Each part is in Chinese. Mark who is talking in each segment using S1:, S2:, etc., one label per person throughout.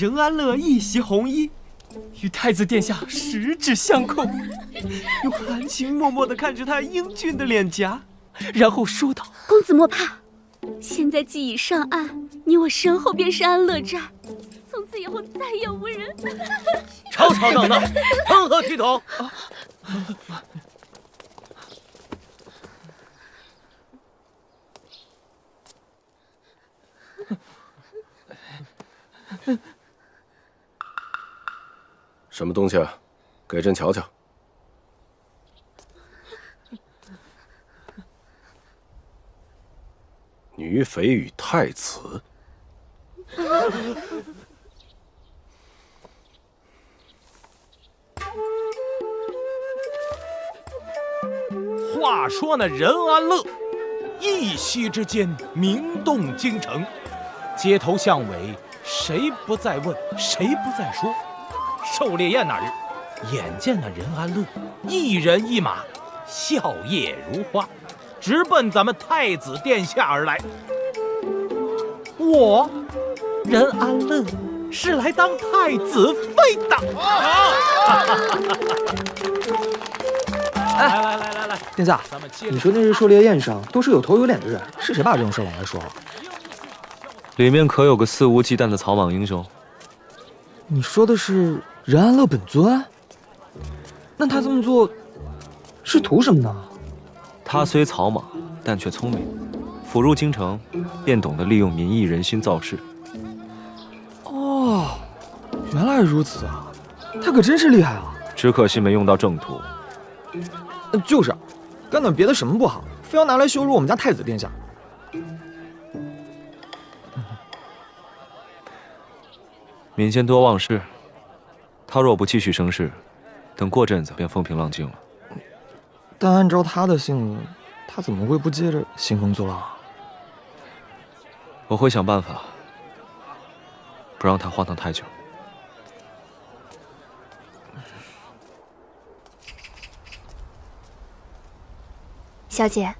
S1: 任安乐一袭红衣，与太子殿下十指相扣，又含情脉脉地看着他英俊的脸颊，然后说道：“
S2: 公子莫怕，现在既已上岸，你我身后便是安乐寨，从此以后再也无人。”
S3: 吵吵闹闹，成何体统？
S4: 什么东西啊？给朕瞧瞧。女匪与太子。
S3: 话说那任安乐，一夕之间名动京城，街头巷尾，谁不在问，谁不在说。狩猎宴那日，眼见那任安乐一人一马，笑靥如花，直奔咱们太子殿下而来。我任安乐是来当太子妃的。来，
S5: 殿下，你说那日狩猎宴上都是有头有脸的人，是谁把这种事往外说？
S6: 里面可有个肆无忌惮的草莽英雄？
S5: 你说的是任安乐本尊？那他这么做是图什么呢？
S6: 他虽草莽，但却聪明，甫入京城，便懂得利用民意人心造势。
S5: 哦，原来如此啊，他可真是厉害啊！
S6: 只可惜没用到正途。
S5: 就是，干点别的什么不好，非要拿来羞辱我们家太子殿下。
S6: 民间多忘事，他若不继续生事，等过阵子便风平浪静了。
S5: 但按照他的性子，他怎么会不接着兴风作浪啊？
S6: 我会想办法，不让他荒唐太久。
S2: 小姐，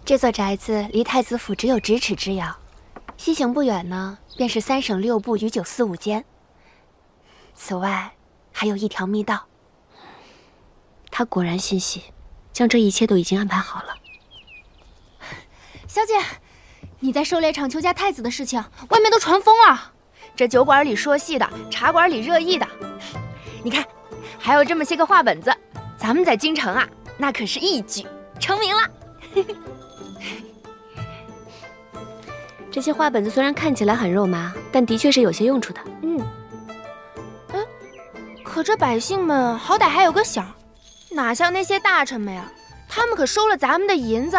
S2: 这座宅子离太子府只有咫尺之遥，西行不远呢，便是3省6部与945间。此外，还有一条密道。他果然心细，将这一切都已经安排好了。
S7: 小姐，你在狩猎场求嫁太子的事情，外面都传疯了。这酒馆里说戏的，茶馆里热议的，你看，还有这么些个话本子，咱们在京城啊，那可是一举成名了。
S2: 这些话本子虽然看起来很肉麻，但的确是有些用处的。
S7: 可这百姓们好歹还有个响，哪像那些大臣们呀？他们可收了咱们的银子，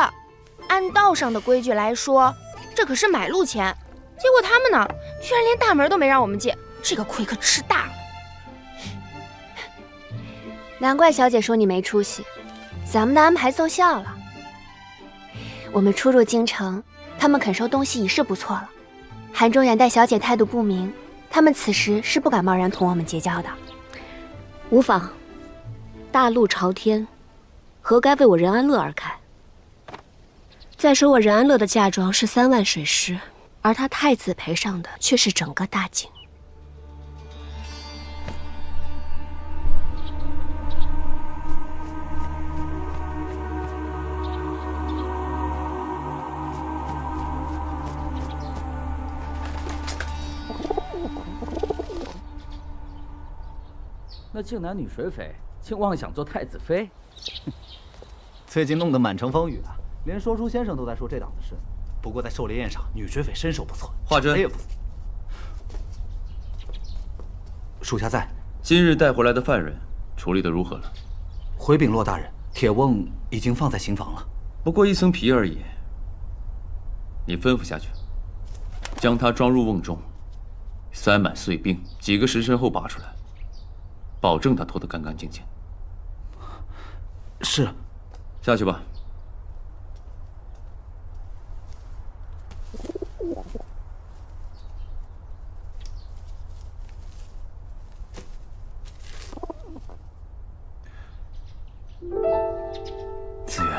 S7: 按道上的规矩来说，这可是买路钱。结果他们呢，居然连大门都没让我们进，这个亏可吃大了。
S2: 难怪小姐说你没出息，咱们的安排奏效了。我们初入京城，他们肯收东西已是不错了。韩中远待小姐态度不明，他们此时是不敢贸然同我们结交的。无妨，大路朝天，何该为我任安乐而开？再说我任安乐的嫁妆是3万水师，而他太子赔上的却是整个大京。
S8: 那靖南女水匪竟妄想做太子妃，
S9: 最近弄得满城风雨啊，连说书先生都在说这档子事。不过在狩猎宴上，女水匪身手不错，
S10: 华珍，
S9: 属下在。
S10: 今日带回来的犯人处理得如何了？
S9: 回禀骆大人，铁瓮已经放在刑房了。
S10: 不过一层皮而已。你吩咐下去，将他装入瓮中，塞满碎冰，几个时辰后拔出来。保证他脱得干干净净。
S9: 是，
S10: 下去吧。
S9: 子源，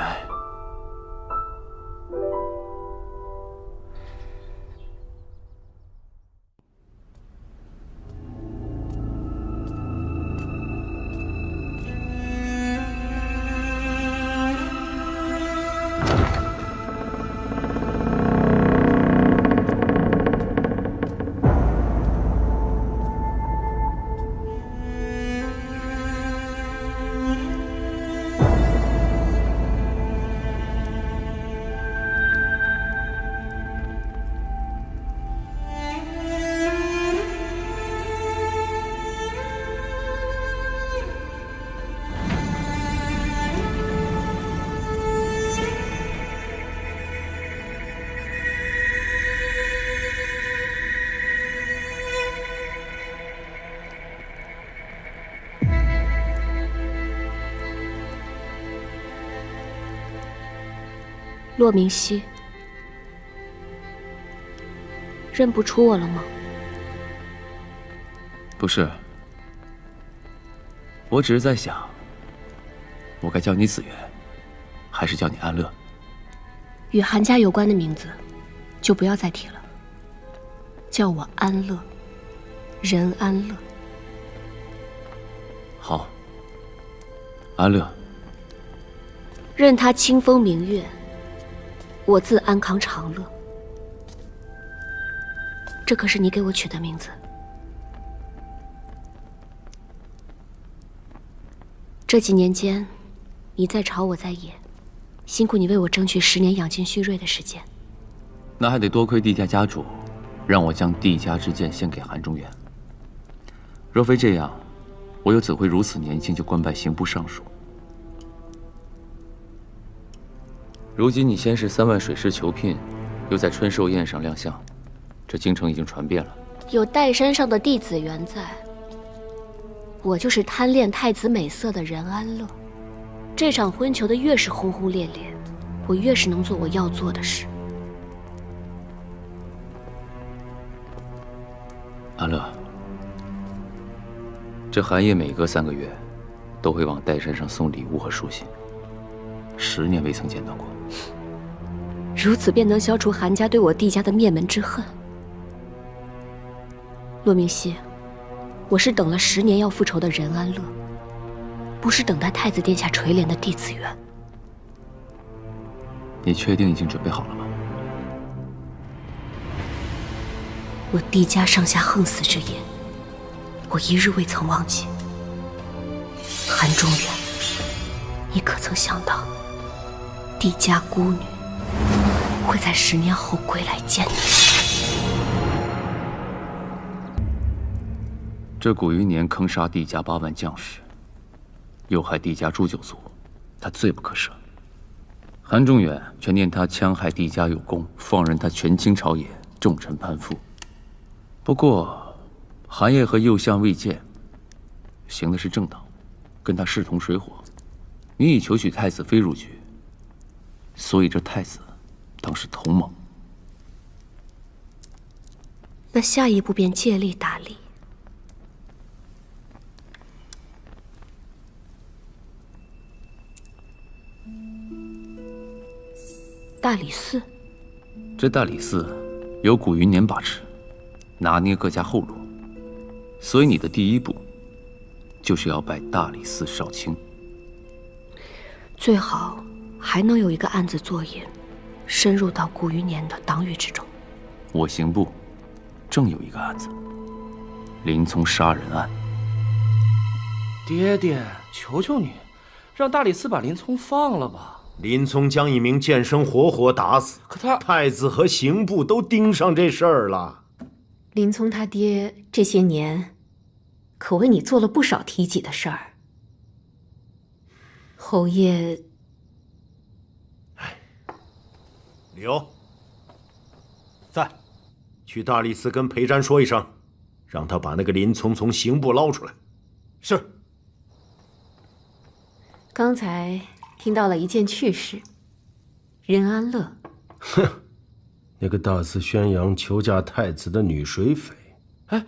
S2: 骆明熙，认不出我了吗？
S10: 不是，我只是在想，我该叫你紫源，还是叫你安乐？
S2: 与韩家有关的名字，就不要再提了。叫我安乐，任安乐。
S10: 好，安乐。
S2: 任他清风明月，我自安康长乐。这可是你给我取的名字。这几年间，你在朝我在野，辛苦你为我争取10年养精蓄锐的时间。
S10: 那还得多亏帝家家主，让我将帝家之剑献给韩中原。若非这样，我又怎会如此年轻就官拜刑部尚书？如今你先是3万水师求聘，又在春寿宴上亮相，这京城已经传遍了。
S2: 有岱山上的弟子缘在，我就是贪恋太子美色的任安乐。这场婚求的越是轰轰烈烈，我越是能做我要做的事。
S10: 安乐，这韩业每隔3个月都会往岱山上送礼物和书信，10年未曾见到过。
S2: 如此便能消除韩家对我帝家的灭门之恨。骆明熙，我是等了10年要复仇的任安乐，不是等待太子殿下垂怜的帝紫源。
S10: 你确定已经准备好了吗？
S2: 我帝家上下横死之夜，我一日未曾忘记。韩中原，你可曾想到，帝家孤女会在10年后归来见你？
S10: 这古余年坑杀帝家8万将士，又害帝家诛9族，他罪不可赦。韩中远却念他戕害帝家有功，放任他权倾朝野，重臣攀附。不过，韩业和右相魏建行的是正道，跟他势同水火。你已求取太子妃入局，所以这太子当是同盟。
S2: 那下一步便借力打力。大理寺，
S10: 这大理寺由古云年把持，拿捏各家后路，所以你的第一步就是要拜大理寺少卿。
S2: 最好还能有一个案子做引，深入到古余年的党羽之中。
S10: 我刑部正有一个案子，林冲杀人案。
S1: 爹爹，求求你，让大理寺把林冲放了吧。
S11: 林冲将一名剑生活活打死，
S1: 可他
S11: 太子和刑部都盯上这事儿了。
S12: 林冲他爹这些年可为你做了不少提己的事儿。侯爷，
S11: 刘在，去大理寺跟裴瞻说一声，让他把那个林冲从刑部捞出来。是。
S12: 刚才听到了一件趣事，任安乐。
S11: 哼，那个大肆宣扬求嫁太子的女水匪。
S1: 哎，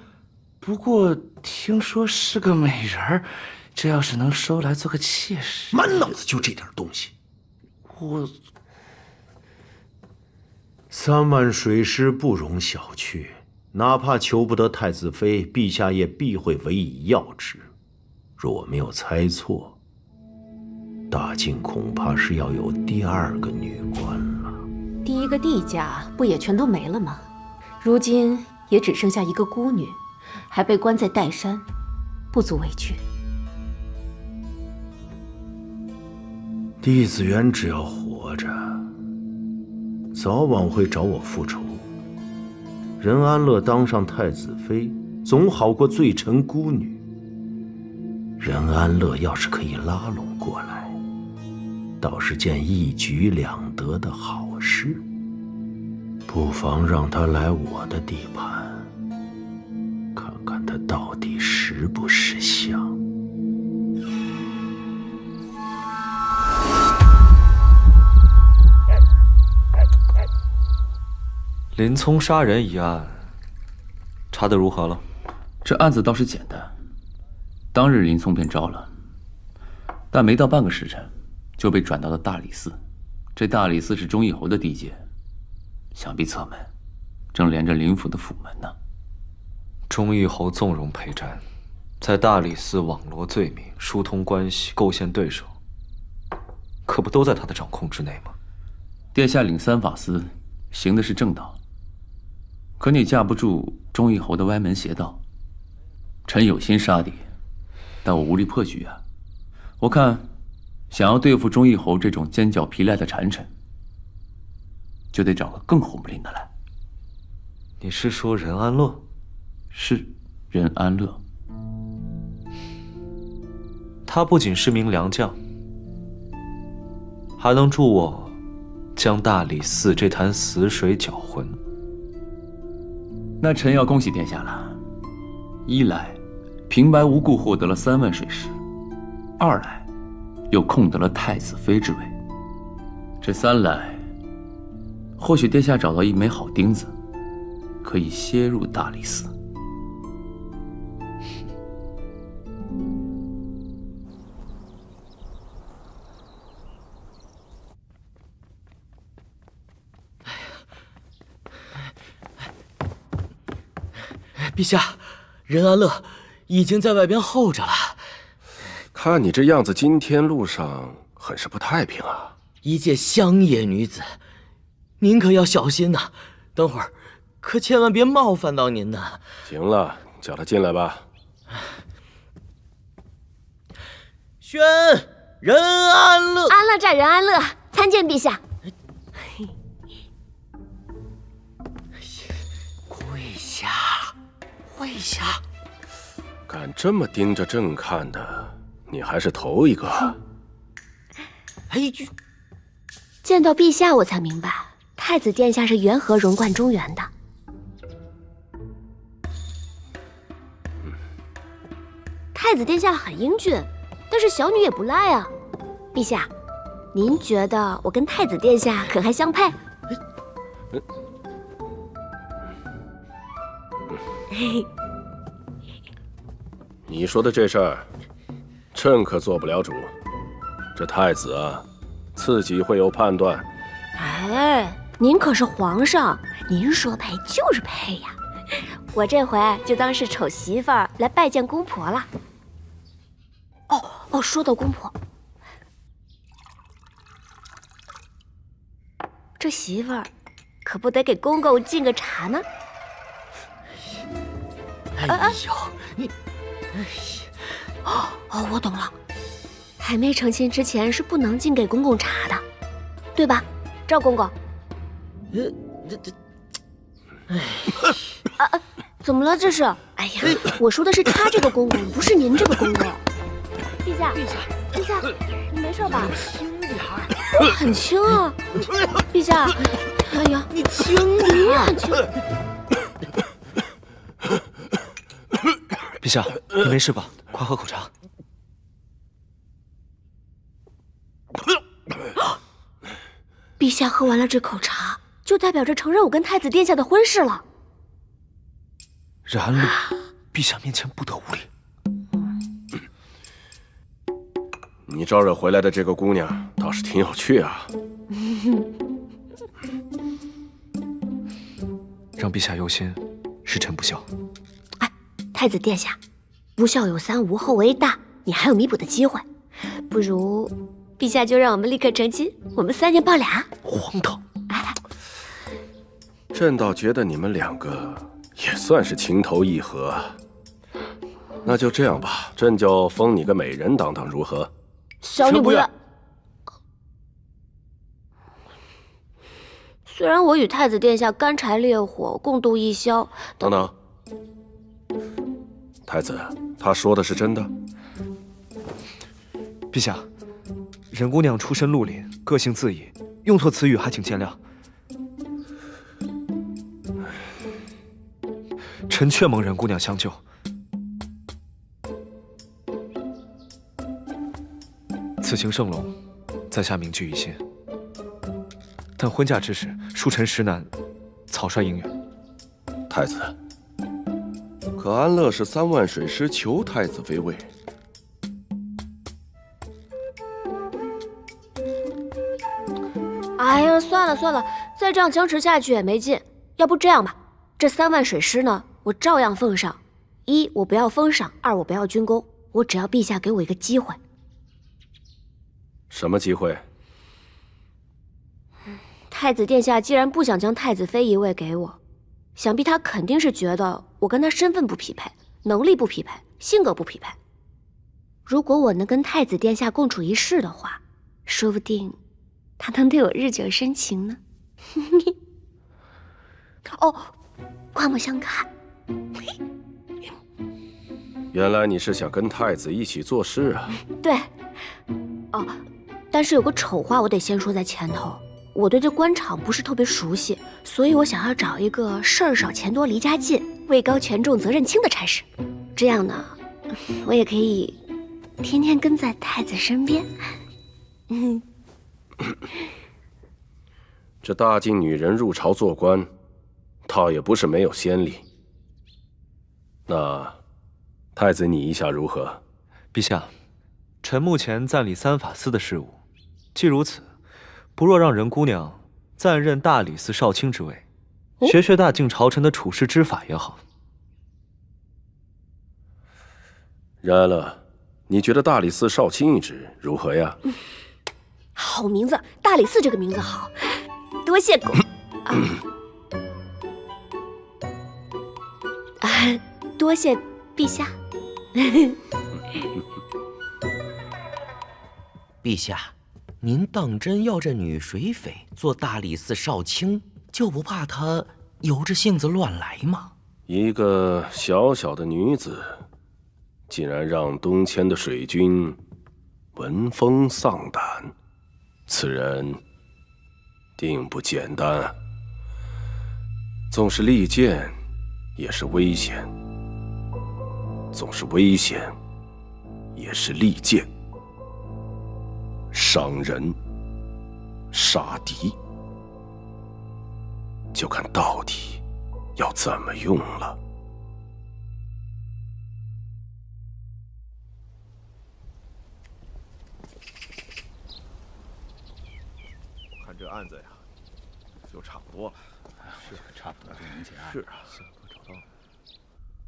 S1: 不过听说是个美人儿，这要是能收来做个妾室，
S11: 满脑子就这点东西。
S1: 我
S11: 3万水师不容小觑，哪怕求不得太子妃，陛下也必会委以要职。若我没有猜错，大晋恐怕是要有第2个女官了。
S12: 第一个帝家不也全都没了吗？如今也只剩下一个孤女，还被关在岱山，不足为惧。
S11: 帝紫源只要活着，早晚会找我复仇。任安乐当上太子妃，总好过罪臣孤女。任安乐要是可以拉拢过来，倒是件一举两得的好事。不妨让他来我的地盘，看看他到底识不识相。
S6: 林聪杀人一案，查得如何了？
S10: 这案子倒是简单，当日林聪便招了，但没到半个时辰，就被转到了大理寺。这大理寺是忠义侯的地界，想必侧门正连着林府的府门呢。
S6: 忠义侯纵容裴瞻，在大理寺网罗罪名，疏通关系，构陷对手，可不都在他的掌控之内吗？
S10: 殿下领三法司，行的是正道，可你架不住忠义侯的歪门邪道。臣有心杀敌，但我无力破局啊。我看，想要对付忠义侯这种奸狡皮赖的谗臣，就得找个更红不吝的来。
S6: 你是说任安乐？
S10: 是，任安乐。
S6: 他不仅是名良将，还能助我将大理寺这潭死水搅浑。
S10: 那臣要恭喜殿下了。一来，平白无故获得了3万水石；二来，又空得了太子妃之位。这三来，或许殿下找到一枚好钉子，可以楔入大理寺。
S1: 陛下，任安乐已经在外边候着了。
S4: 看你这样子，今天路上很是不太平啊。
S1: 一介乡野女子，您可要小心呐！等会儿可千万别冒犯到您呐。
S4: 行了，叫他进来吧。
S1: 宣任安乐，
S2: 安乐寨任安乐，参见陛下。
S1: 跪下，跪下！
S4: 敢这么盯着朕看的，你还是头一个。
S1: 哎呦！
S2: 见到陛下，我才明白太子殿下是缘何荣冠中原的。太子殿下很英俊，但是小女也不赖啊。陛下，您觉得我跟太子殿下可还相配？
S4: 你说的这事儿，朕可做不了主。这太子啊，自己会有判断。
S2: 哎，您可是皇上，您说配就是配呀。我这回就当是丑媳妇儿来拜见公婆了。哦，说到公婆，这媳妇儿可不得给公公敬个茶呢。
S1: 哎呦，你，
S2: 哦，我懂了，还没成亲之前是不能敬给公公茶的，对吧，赵公公？怎么了这是？哎呀，我说的是他这个公公，不是您这个公公。陛下，陛下，你没事吧？
S1: 轻点儿，
S2: 我很轻啊。陛下，哎呀，
S1: 你轻点儿，
S2: 你也很轻。
S6: 陛下，你没事吧？快喝口茶。
S2: 陛下喝完了这口茶，就代表着承认我跟太子殿下的婚事了。
S6: 任安乐，陛下面前不得无礼。
S4: 你招惹回来的这个姑娘倒是挺有趣啊。
S6: 让陛下忧心，是臣不孝。
S2: 太子殿下，不孝有三，无后为大，你还有弥补的机会。不如，陛下就让我们立刻成亲，我们3年抱俩。
S6: 荒唐！
S4: 朕倒觉得你们2个也算是情投意合。那就这样吧，朕就封你个美人当当，如何？
S2: 小女不愿。虽然我与太子殿下干柴烈火，共度一宵。
S4: 等等，太子，他说的是真的？
S6: 陛下，任姑娘出身绿林，个性恣意，用错词语还请见谅。臣劝蒙任姑娘相救。此行圣龙，在下铭记于心。但婚嫁之时，恕臣实难草率应允。
S4: 太子，可安乐是3万水师求太子妃位。
S2: 哎呀，算了算了，再这样僵持下去也没劲。要不这样吧，这3万水师呢，我照样奉上。1，我不要封赏；2，我不要军功，我只要陛下给我一个机会。
S4: 什么机会？
S2: 太子殿下既然不想将太子妃一位给我，想必他肯定是觉得我跟他身份不匹配，能力不匹配，性格不匹配。如果我能跟太子殿下共处一室的话，说不定他能对我日久生情呢。哦，刮目相看。
S4: 原来你是想跟太子一起做事啊？
S2: 对。哦，但是有个丑话我得先说在前头。我对这官场不是特别熟悉，所以我想要找一个事儿少钱多离家近、位高权重责任轻的差事，这样呢，我也可以天天跟在太子身边。
S4: 这大晋女人入朝做官，倒也不是没有先例。那太子拟一下如何？
S6: 陛下，臣目前暂理3法司的事务，既如此，不若让任姑娘暂任大理寺少卿之位，学学大晋朝臣的处世之法也好。
S4: 任安乐，你觉得大理寺少卿一职如何呀？
S2: 好名字，大理寺这个名字好，多谢公。多谢陛下。
S13: 陛下，您当真要这女水匪做大理寺少卿，就不怕她由着性子乱来吗？
S4: 一个小小的女子，竟然让东迁的水军闻风丧胆，此人定不简单。纵是利剑，也是危险；总是危险，也是利剑。伤人、杀敌，就看到底要怎么用了。
S11: 看这案子呀，就差不多了。
S9: 是，差不多就能结案。
S11: 是啊，
S9: 找到了。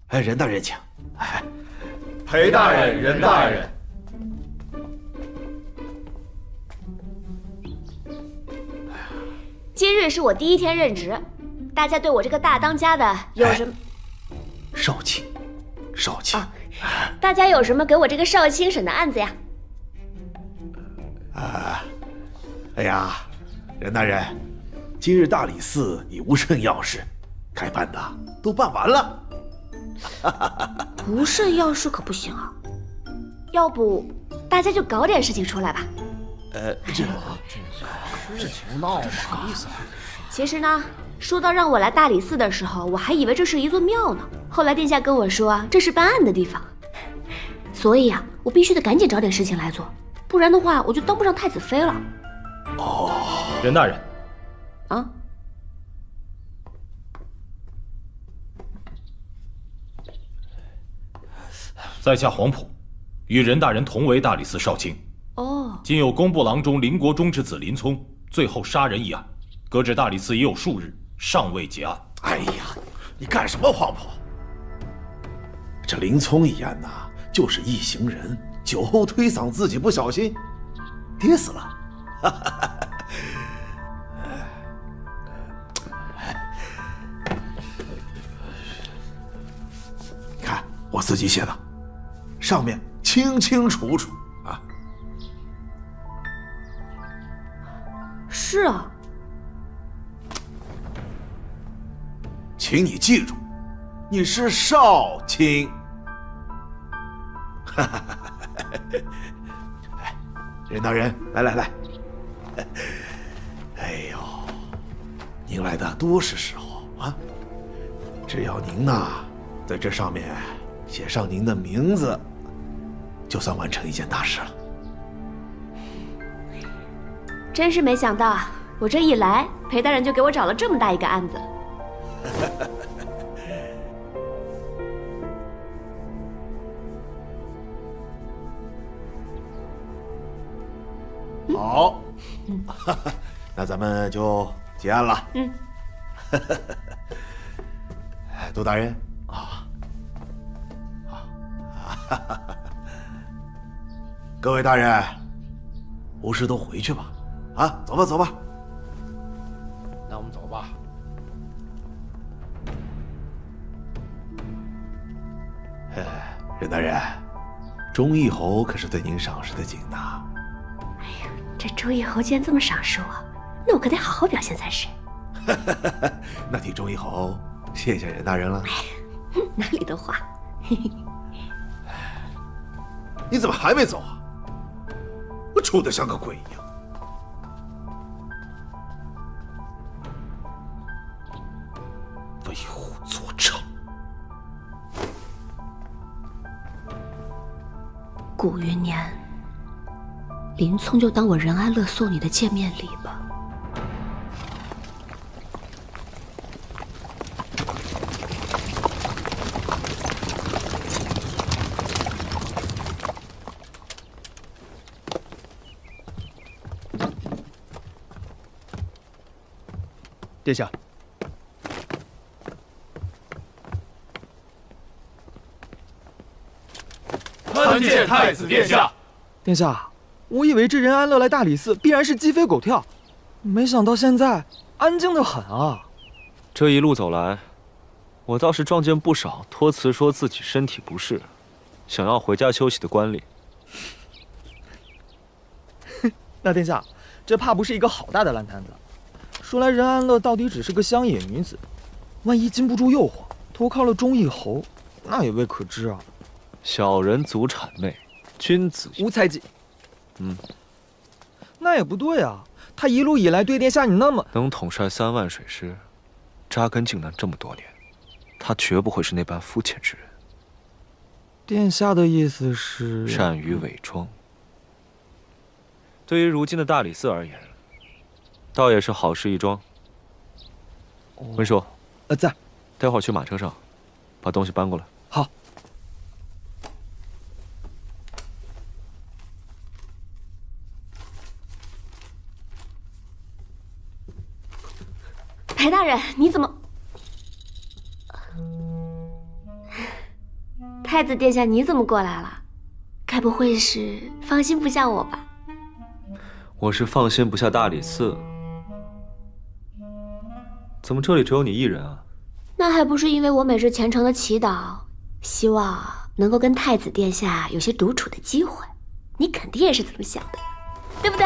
S11: 哎，任大人请。哎，
S14: 裴大人、任大人。
S2: 今日是我第1天任职，大家对我这个大当家的有什么？
S11: 少卿，少卿。
S2: 大家有什么给我这个少卿审的案子呀？
S11: 哎呀，任大人，今日大理寺已无甚要事，该办的都办完了。
S2: 不甚要事可不行啊，要不大家就搞点事情出来吧。
S11: 这
S9: 胡闹嘛，什么意思？
S2: 其实呢，说到让我来大理寺的时候，我还以为这是一座庙呢。后来殿下跟我说，这是办案的地方，所以啊，我必须得赶紧找点事情来做，不然的话，我就当不上太子妃了。
S3: 任大人，
S2: 啊？
S3: 在下黄埔，与任大人同为大理寺少卿。
S2: 哦，
S3: 今有工部郎中林国忠之子林聪最后杀人一案，搁置大理寺已有数日，尚未结案。
S11: 哎呀，你干什么，黄埔？这林聪一案呐，就是一行人酒后推搡，自己不小心跌死了。你看我自己写的，上面清清楚楚啊。
S2: 是啊，
S11: 请你记住，你是少卿。哎，任大人，来，哎呦，您来的多是时候啊！只要您呐，在这上面写上您的名字，就算完成一件大事了。
S2: 真是没想到，我这一来，裴大人就给我找了这么大一个案子。
S11: 好，那咱们就结案了。杜大人啊，各位大人，无事都回去吧。啊，走吧，走吧。
S3: 那我们走吧。
S11: 任大人，忠义侯可是对您赏识的紧呐。
S12: 这忠义侯既然这么赏识我，那我可得好好表现才是。
S11: 那替忠义侯谢谢任大人了。
S12: 哪里的话。
S11: 你怎么还没走啊？我丑得像个鬼一样。为虎作伥。
S12: 古余年，林聪就当我任安乐送你的见面礼吧。
S5: 殿下，
S14: 参见太子殿下。
S5: 殿下，我以为这任安乐来大理寺必然是鸡飞狗跳，没想到现在安静得很啊。
S6: 这一路走来，我倒是撞见不少托辞说自己身体不适，想要回家休息的官吏。
S5: 那殿下，这怕不是一个好大的烂摊子。说来任安乐到底只是个乡野女子，万一禁不住诱惑，投靠了忠义侯，那也未可知啊。
S6: 小人足谄媚，君子
S5: 无猜忌。那也不对啊，他一路以来对殿下你那么
S6: 能统帅3万水师，扎根靖南这么多年，他绝不会是那般肤浅之人。
S5: 殿下的意思是
S6: 善于伪装。对于如今的大理寺而言，倒也是好事一桩。文书，
S5: 在。
S6: 待会儿去马车上，把东西搬过来。
S5: 好。
S12: 裴大人，你怎么？太子殿下，你怎么过来了？该不会是放心不下我吧？
S6: 我是放心不下大理寺。怎么这里只有你一人啊？
S12: 那还不是因为我每日虔诚的祈祷，希望能够跟太子殿下有些独处的机会。你肯定也是这么想的，对不对？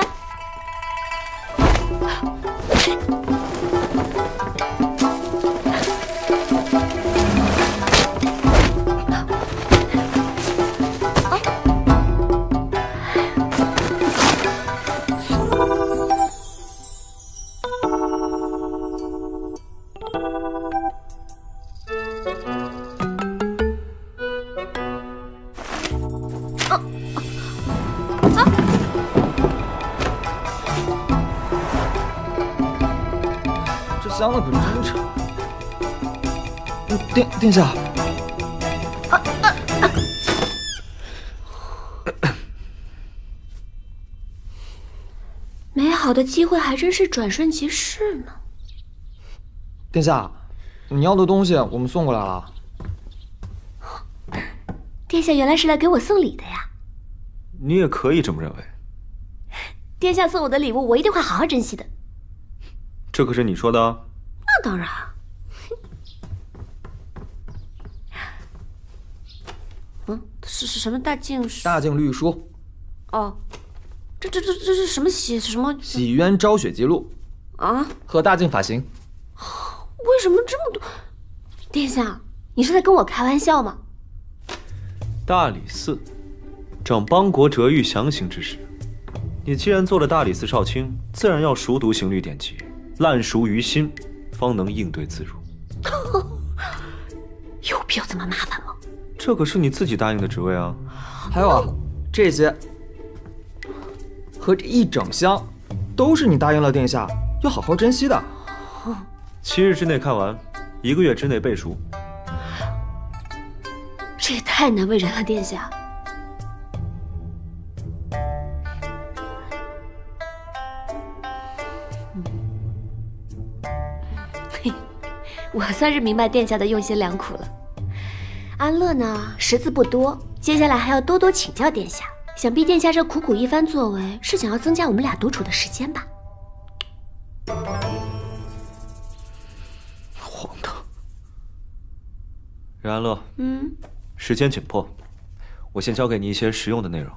S5: 香的可真沉。殿下，
S12: 美好的机会还真是转瞬即逝呢。
S5: 殿下，你要的东西我们送过来了。
S12: 殿下原来是来给我送礼的呀？
S6: 你也可以这么认为。
S12: 殿下送我的礼物，我一定会好好珍惜的。
S6: 这可是你说的啊。
S12: 那当然。是什么大靖？
S5: 大靖律书。
S12: 哦，这是什么什么？
S5: 洗冤昭雪记录。
S12: 啊？
S5: 和大靖法刑。
S12: 为什么这么多？殿下，你是在跟我开玩笑吗？
S6: 大理寺，掌邦国折狱详刑之事。你既然做了大理寺少卿，自然要熟读刑律典籍，烂熟于心，方能应对自如。
S12: 有必要这么麻烦吗？
S6: 这可是你自己答应的职位啊！
S5: 还有啊，这些和这一整箱，都是你答应了殿下要好好珍惜的。
S6: 7日之内看完，1个月之内背熟。
S12: 这也太难为人了，殿下。我算是明白殿下的用心良苦了。安乐呢，识字不多，接下来还要多多请教殿下。想必殿下这苦苦一番作为，是想要增加我们俩独处的时间吧？
S6: 荒唐。任安乐，时间紧迫，我先教给你一些实用的内容。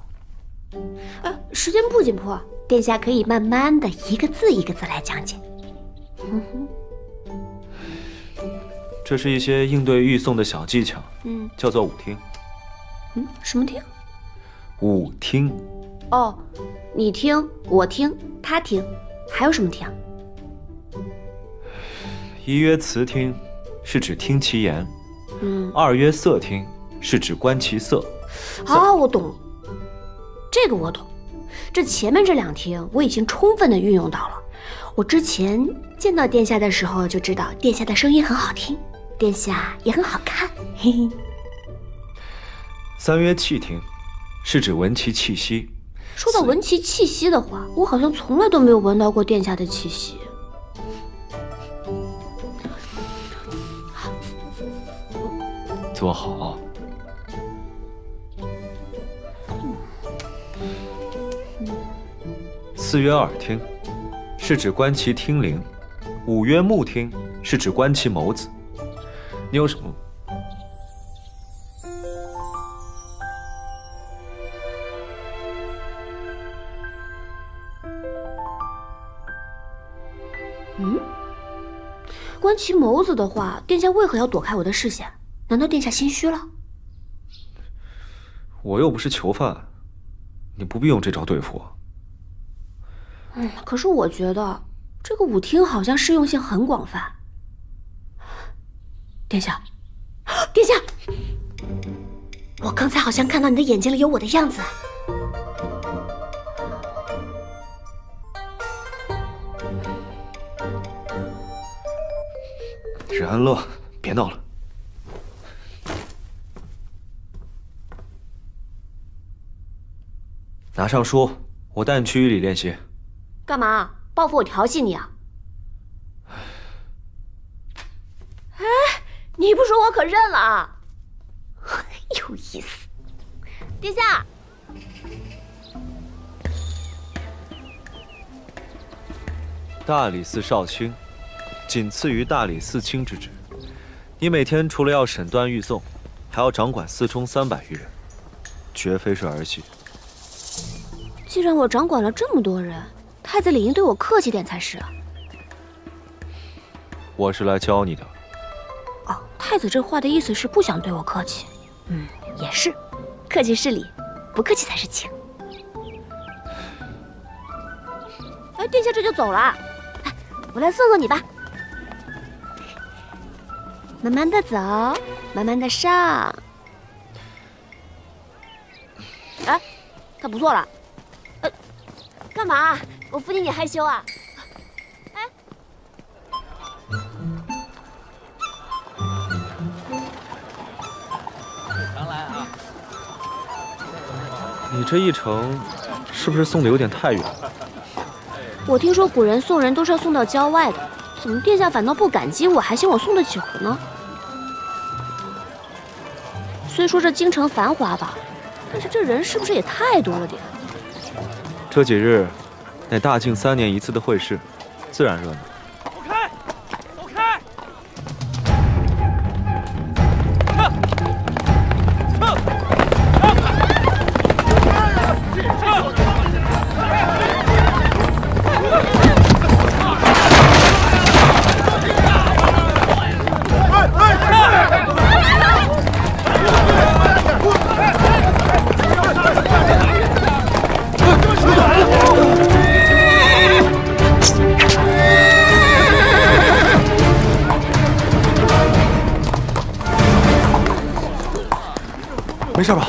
S12: 时间不紧迫，殿下可以慢慢的一个字一个字来讲解。
S6: 这是一些应对御送的小技巧，叫做舞听。
S12: 什么听？
S6: 舞听。
S12: 哦，你听，我听，他听，还有什么听？
S6: 一曰词听，是指听其言；二曰色听，是指观其色。
S12: 啊，我懂了，这个我懂。这前面这两听我已经充分的运用到了。我之前见到殿下的时候就知道殿下的声音很好听，殿下也很好看。嘿嘿。
S6: 三曰气听，是指闻其气息。
S12: 说到闻其气息的话，我好像从来都没有闻到过殿下的气息。
S6: 坐好。四曰耳听，是指观其听灵；五曰目听，是指观其眸子。你有什么？
S12: 观其眸子的话，殿下为何要躲开我的视线？难道殿下心虚了？
S6: 我又不是囚犯，你不必用这招对付我。
S12: 可是我觉得这个舞听好像适用性很广泛。殿下，殿下，我刚才好像看到你的眼睛里有我的样子。
S6: 任安乐，别闹了。拿上书，我带你去狱里练习。
S12: 干嘛？报复我调戏你啊？哎，你不说我可认了啊！有意思。殿下，
S6: 大理寺少卿，仅次于大理寺卿之职。你每天除了要审断狱讼，还要掌管寺中300余人，绝非是儿戏。
S12: 既然我掌管了这么多人，太子理应对我客气点才是啊。
S6: 我是来教你的。
S12: 哦，太子这话的意思是不想对我客气。也是，客气是礼，不客气才是情。哎，殿下这就走了，来，我来送送你吧。慢慢的走，慢慢的上。哎，他不错了。干嘛？我扶你，你害羞啊？哎，
S8: 常来啊！
S6: 你这一程是不是送的有点太远了？
S12: 我听说古人送人都是要送到郊外的，怎么殿下反倒不感激我，还嫌我送的久了呢？虽说这京城繁华吧，但是这人是不是也太多了点？
S6: 这几日乃大晋3年一次的会试，自然热闹。
S3: 走开！走开！
S5: 没事吧？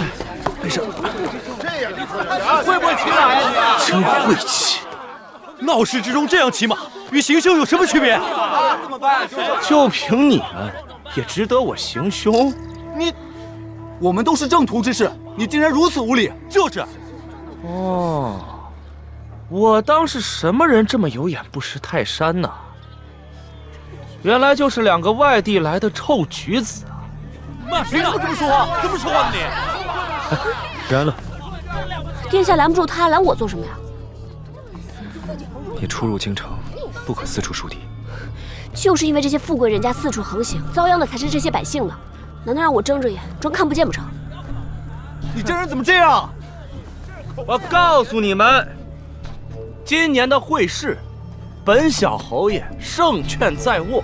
S5: 没事。
S3: 会不会骑马呀你？
S5: 真会骑！
S3: 闹市之中这样骑马，与行凶有什么区别？
S15: 就凭你们，也值得我行凶？我们都是正途之士，你竟然如此无礼！
S3: 就是。
S15: 哦，我当是什么人这么有眼不识泰山呢？
S3: 原来就是2个外地来的臭橘子啊！
S15: 妈，凭什么这么说话？怎么说话呢你？
S6: 然了，
S12: 殿下拦不住他，拦我做什么呀？
S6: 你出入京城，不可四处树敌。
S12: 就是因为这些富贵人家四处横行，遭殃的才是这些百姓呢。难道让我睁着眼装看不见不成？
S15: 你这人怎么这样？
S3: 我告诉你们，今年的会试，本小侯爷胜券在握。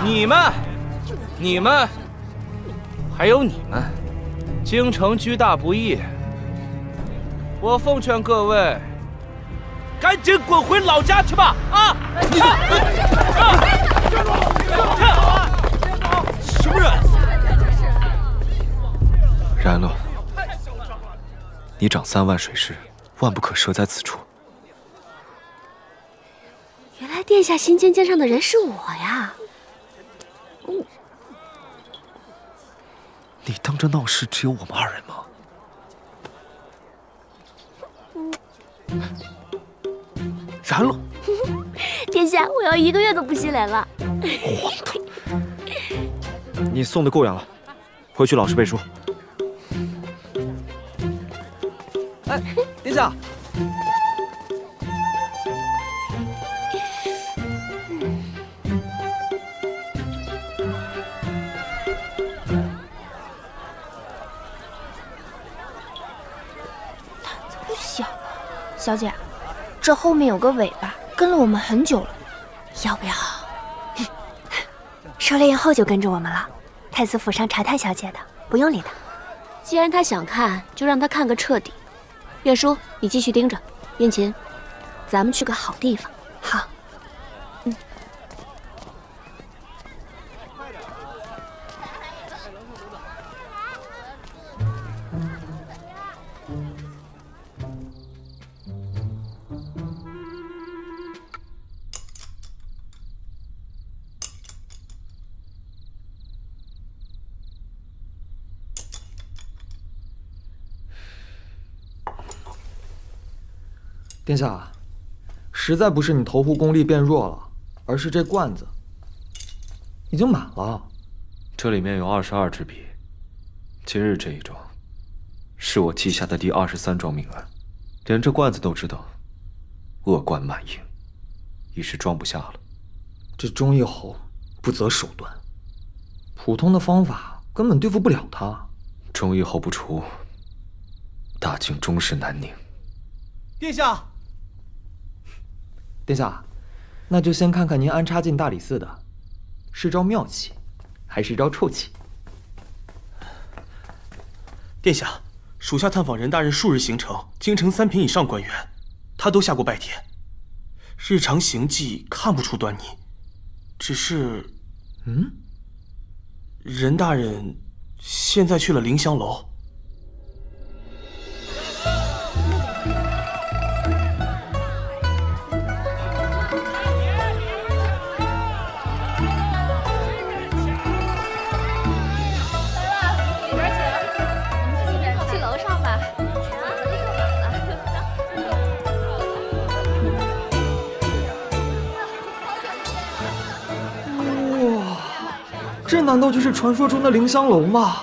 S3: 你们，还有你们，京城居大不易。我奉劝各位，赶紧滚回老家去吧！啊！什么人？
S6: 然了，你掌3万水师，万不可折在此处。
S12: 原来殿下心尖尖上的人是我呀！
S6: 你当这闹事只有我们2人吗？然了，
S12: 殿下，我要1个月都不洗脸了。
S6: 荒唐！你送的够养了，回去老实背书。
S5: 哎，殿下，
S7: 不小了，小姐，这后面有个尾巴，跟了我们很久了，要不要？
S2: 狩猎宴后就跟着我们了，太子府上查太小姐的，不用理他。
S12: 既然他想看，就让他看个彻底。月叔，你继续盯着。燕琴，咱们去个好地方。
S2: 好。
S5: 殿下，实在不是你投壶功力变弱了，而是这罐子已经满了。
S6: 这里面有22支笔，今日这一桩，是我记下的第23桩命案，连这罐子都知道，恶贯满盈，已是装不下了。
S5: 这忠义侯不择手段，普通的方法根本对付不了他。
S6: 忠义侯不除，大境终是难宁。
S15: 殿下。
S5: 殿下，那就先看看您安插进大理寺的，是招妙棋，还是招臭棋？
S1: 殿下，属下探访任大人数日行程，京城3品以上官员，他都下过拜帖。日常行迹看不出端倪，只是，任大人现在去了凌香楼。
S5: 这难道就是传说中的凌香楼吗？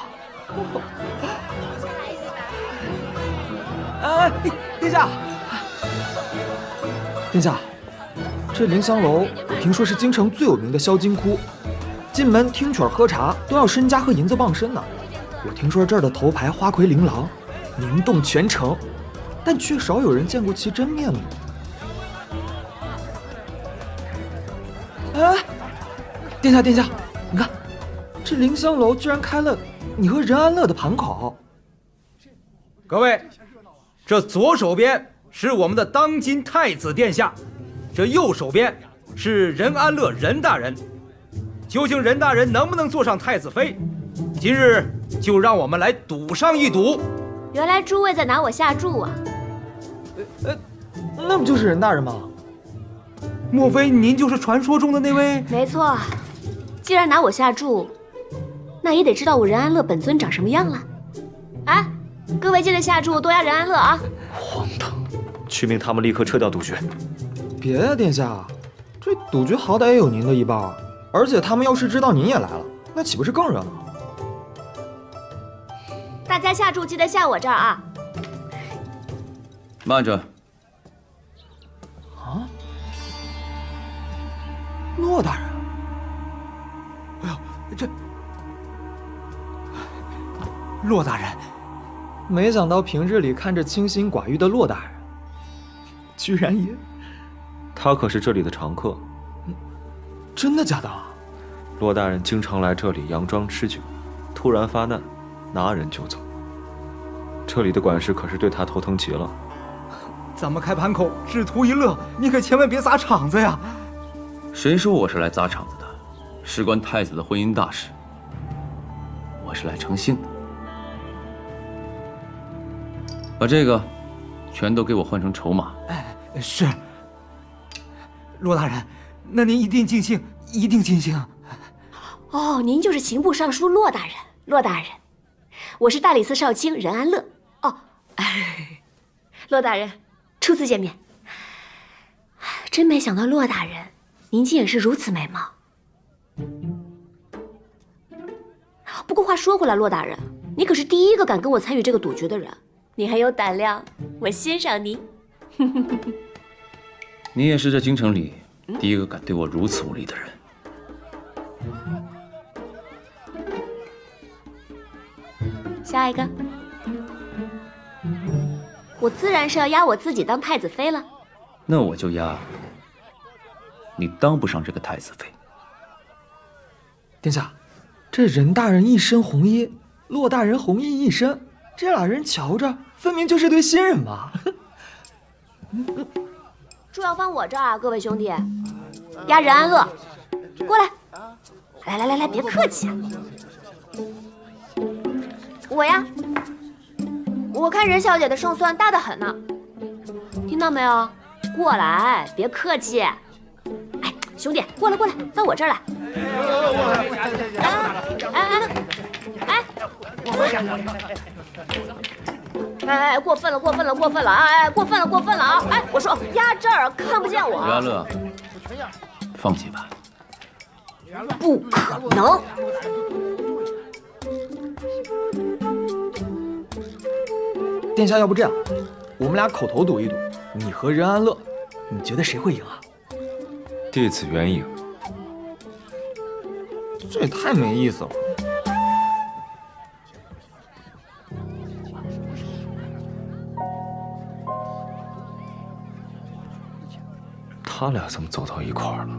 S5: 哎，殿下，殿下，这凌香楼听说是京城最有名的销金窟，进门听曲喝茶都要身家和银子傍身呢。我听说这儿的头牌花魁琳琅，名动全城，但却少有人见过其真面目。哎，殿下，殿下，你看。这凌香楼居然开了你和任安乐的盘口。
S3: 各位，这左手边是我们的当今太子殿下，这右手边是任安乐任大人。究竟任大人能不能坐上太子妃？今日就让我们来赌上一赌。
S12: 原来诸位在拿我下注啊！
S5: 那不就是任大人吗？
S3: 莫非您就是传说中的那位？
S12: 没错，既然拿我下注，那也得知道我任安乐本尊长什么样了。哎，各位记得下注多压任安乐啊！
S6: 荒唐！去命他们立刻撤掉赌局。
S5: 别呀，殿下，这赌局好歹也有您的一半啊！而且他们要是知道您也来了，那岂不是更热闹？
S12: 大家下注记得下我这儿啊！
S10: 慢着。
S5: 啊，骆大人！哎呦，这骆大人，没想到平日里看着清心寡欲的骆大人，居然也……
S6: 他可是这里的常客。
S5: 真的假的？
S6: 骆大人经常来这里佯装吃酒，突然发难，拿人就走。这里的管事可是对他头疼极了。
S5: 咱们开盘口只图一乐，你可千万别砸场子呀！
S10: 谁说我是来砸场子的？事关太子的婚姻大事，我是来成性的。把这个全都给我换成筹码。
S5: 哎，是。骆大人，那您一定尽兴，一定尽兴。
S12: 哦，您就是刑部尚书骆大人。骆大人，我是大理寺少卿任安乐。哦，骆大人，初次见面。真没想到骆大人，您竟也是如此美貌。不过话说回来，骆大人，你可是第一个敢跟我参与这个赌局的人，你很有胆量，我欣赏您。
S10: 你也是这京城里第一个敢对我如此无礼的人。
S12: 下一个，我自然是要压我自己当太子妃了。
S10: 那我就压你当不上这个太子妃。
S5: 殿下，这任大人一身红衣，骆大人红衣一身，这俩人瞧着分明就是对新人嘛。
S12: 注要放我这儿啊，各位兄弟，压任安乐，过来，来，别客气啊。
S7: 我呀，我看任小姐的胜算大得很呢。
S12: 听到没有？过来，别客气。哎，兄弟，过来，到我这儿来。哎，过分了啊！哎，过分了啊！哎，我说压这儿看不见我。
S10: 任安乐，放弃吧。
S12: 不可能。
S5: 殿下，要不这样，我们俩口头赌一赌，你和任安乐，你觉得谁会赢啊？
S6: 弟子愿赢。
S5: 这也太没意思了。
S6: 他俩怎么走到一块儿了？